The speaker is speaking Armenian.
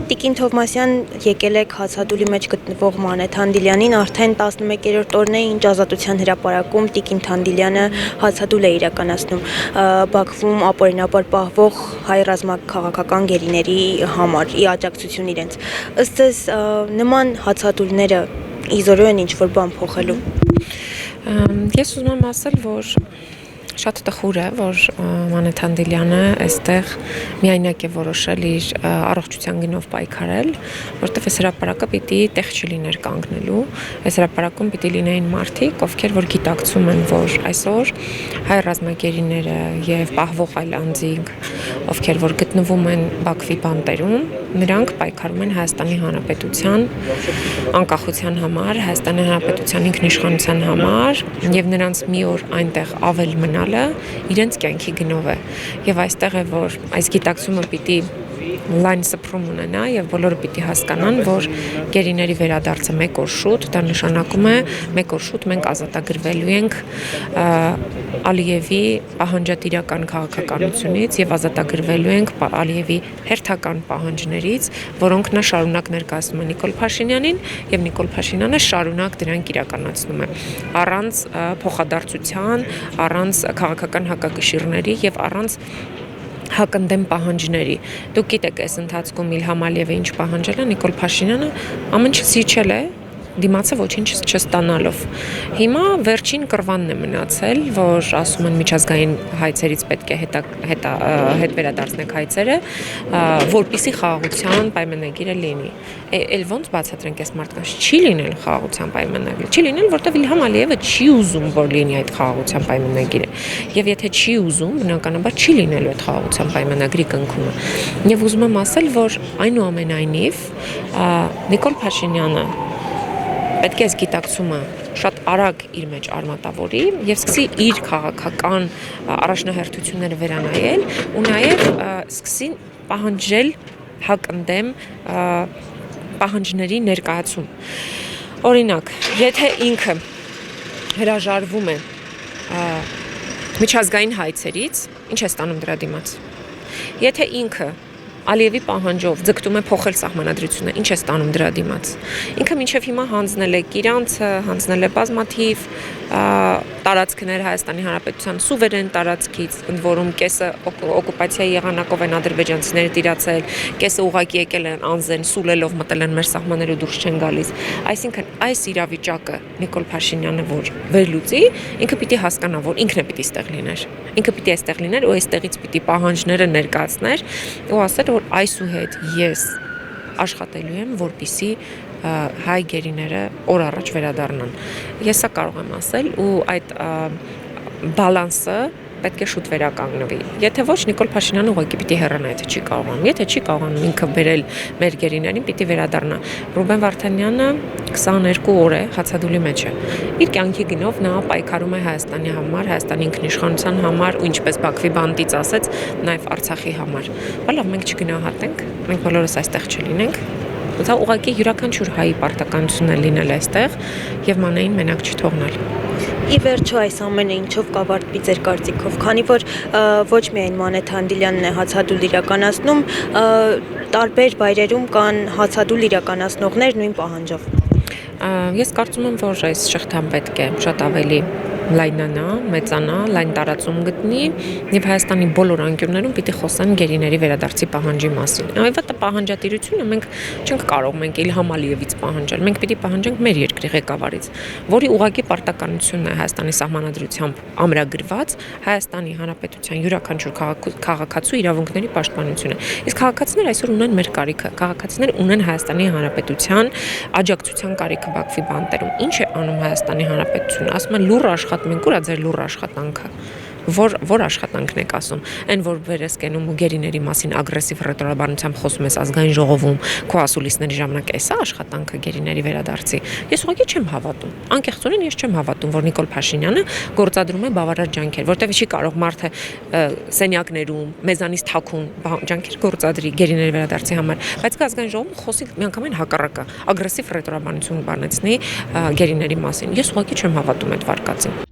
Տիկին Թովմասյան եկել եք հացադուլի մեջ գտնվող Մանե Թանդիլյանին արդեն 11-րդ օրն է, ինչ Ազատության հրապարակում Տիկին Թանդիլյանը հացադուլ է իրականացնում Բաքվում ապօրինաբար պահվող հայ ռազմաքաղաքական գերիների համար՝ ի աջակցություն իրենց։ Ըստ ձեզ նման հացադուլները իզորու են ինչ-որ բան փոխելու։ Ես ուզում եմ ասել, որ շատ տխուր է, որ Մանե Թանդիլյանը այստեղ միայնակ է որոշել իր առողջության գնով պայքարել, որտեղ այս հրապարակը պիտի տեղ չլիներ կանգնելու, այս հրապարակում պիտի լինեին մարդիկ, ովքեր որ գիտակցում են, որ այսօր հայ ռազմագերիները եւ պահվող այլ անձինք, ովքեր որ գտնվում են Բաքվի բանտերում, նրանք պայքարում են Հայաստանի Հանրապետության անկախության համար, Հայաստանի Հանրապետության ինքնիշխանության համար եւ նրանց մի օր այնտեղ ավել մնալը իրենց կյանքի գնով է եւ այստեղ է որ այս գիտակցումը պիտի լայն սփռում ունենա եւ բոլորը պիտի հասկանան, որ գերիների վերադարձը մեկ օր շուտ, դա նշանակում է մեկ օր շուտ մենք ազատագրվելու ենք Ալիևի պահանջատիրական քաղաքականությունից եւ ազատագրվելու ենք Ալիևի հերթական պահանջներից, որոնք նա շարունակ ներկայացնում է Նիկոլ Փաշինյանին եւ Նիկոլ Փաշինյանը շարունակ դրանք իրականացնում է առանց փոխադարձության, առանց քաղաքական հակակշիռների եւ առանց հակընդդեմ պահանջների։ Դուք գիտեք, այս ընթացքում Իլհամ Ալիևը ինչ պահանջել է, Նիկոլ Փաշինյանը ամեն ինչ զիջել է, դիմացը ոչինչ չստանալով։ Հիմա վերջին կռվանն է մնացել, որ ասում են միջազգային հայցերից պետք է հետ վերադարձնեք հայցերը, որպեսզի խաղաղության պայմանագիրը լինի։ Էլ ոնց բացատրենք այս մարդկանց չի լինել խաղաղության պայմանագիր։ Չի լինել, որտեղ Իլհամ Ալիևը չի ուզում, որ լինի այդ խաղաղության պայմանագիրը։ Եվ եթե չի ուզում, բնականաբար չի լինելու այդ խաղաղության պայմանագրի կնքումը։ Եվ ուզում եմ ասել, որ այնուամենայնիվ Նիկոլ Փաշինյանը պետք է այս գիտակցումը շատ արագ իր մեջ արմատավորի եւ սկսի իր քաղաքական առաջնահերթությունները վերանայել ու նաեւ սկսի պահանջել հակընդդեմ պահանջների ներկայացում։ Օրինակ, եթե ինքը հրաժարվում է միջազգային հայցերից, ինչ է ստանում դրա դիմաց։ Եթե ինքը Ալիևի պահանջով ձգտում է փոխել սահմանադրությունը, ինչ է ստանում դրա դիմաց։ Ինքը մինչև հիմա հանձնել է Կիրանցը, հանձնել է բազմաթիվ տարածքներ Հայաստանի Հանրապետության սուվերեն տարածքից, ընդ որում կեսը օկուպացիայի եղանակով են ադրբեջանցիները տիրացել, կեսը ուղղակի եկել են անձեն, սուլելով մտել են մեր սահմանները դուրս չեն գալիս։ Այսինքն այս իրավիճակը Նիկոլ Փաշինյանը որ վերլուծի, ինքը պիտի հասկանա, որ ինքն է պիտի ստեղ լիներ։ Ինքը պիտի այստեղ լիներ ու այստեղից պիտի պահանջները ներկայացներ ու ասել, որ այսուհետ ես աշխատելու եմ, որպեսզի հայ գերիները օր առաջ վերադառնան։ Ես սա կարող եմ ասել ու այդ բալանսը պետք է շուտ վերականգնվի։ Եթե ոչ, Նիկոլ Փաշինյանը ուղղակի պիտի հեռանա, եթե չի կարողանում։ Եթե չի կարողանում ինքը բերել մեր գերիներին, պիտի վերադառնա։ Ռուբեն Վարդանյանը 22 օր է հացադուլի մեջ է։ Իր կյանքի գնով նա պայքարում է Հայաստանի համար, Հայաստանի ինքնիշխանության համար ու ինչպես Բաքվի բանտից ասեց, նաև Արցախի համար։ Բայց լավ, մենք չգնահատենք, մենք բոլորս այստեղ չլինենք։ Դա ուղղակի յուրաքանչյուր հայի պարտականությունն է լինել այստեղ եւ Մանեին մենակ չթողնել։ Ի վերջո այս ամենը ինչով կավարտվի ձեր կարծիքով, քանի որ ոչ միայն Մանե Թանդիլյանն է հացադուլ իրականացնում, տարբեր վայրերում կան հացադուլ իրականացնողներ նույն պահանջով։ Ես կարծում եմ, որ այս շղթան պետք է շատ ավելի լայնանա, մեծանա, լայն տարածում գտնի եւ Հայաստանի բոլոր անկյուններում պիտի խոսեն գերիների վերադարձի պահանջի մասին։ Այո, դա պահանջատիրությունը մենք չենք կարող Իլհամ Ալիևից պահանջել, մենք պիտի պահանջենք մեր երկրի ղեկավարից, որի ուղղակի պարտականությունն է Հայաստանի սահմանադրությամբ ամրագրված Հայաստանի Հանրապետության յուրաքանչյուր քաղաքացու իրավունքների պաշտպանությունը։ Իսկ քաղաքացիները այսօր ունեն մեր կարիքը, քաղաքացիները ունեն Հայաստանի Հանրապետության աջակցության կարիքը Բաքվի բանտերում։ Ինչ է անում Հայաստանի Հանրապետությունը, ասում են լուռ աշխատում, ուր է ձեր լուռ աշխատանքը։ Որ աշխատանքն եք ասում, այն որ վերես կենում ու գերիների մասին ագրեսիվ ռետորաբանությամբ խոսում ես ազգային ժողովում, քո ասուլիսների ժամանակ էսա աշխատանքը գերիների վերադարձի։ Ես ուղղակի չեմ հավատում։ Անկեղծորեն ես չեմ հավատում, որ Նիկոլ Փաշինյանը գործադրում է բավարար ջանքեր, որտեղ չի կարող մարդը սենյակներում, մեզանից թաքուն ջանքեր գործադրի գերիների վերադարձի համար, բայց ազգային ժողովում խոսի միանգամայն հակառակը, ագրեսիվ ռետորաբանություն բանեցնի գերիների մասին։ Ես ուղղակի չեմ հավատում այդ վարկածին։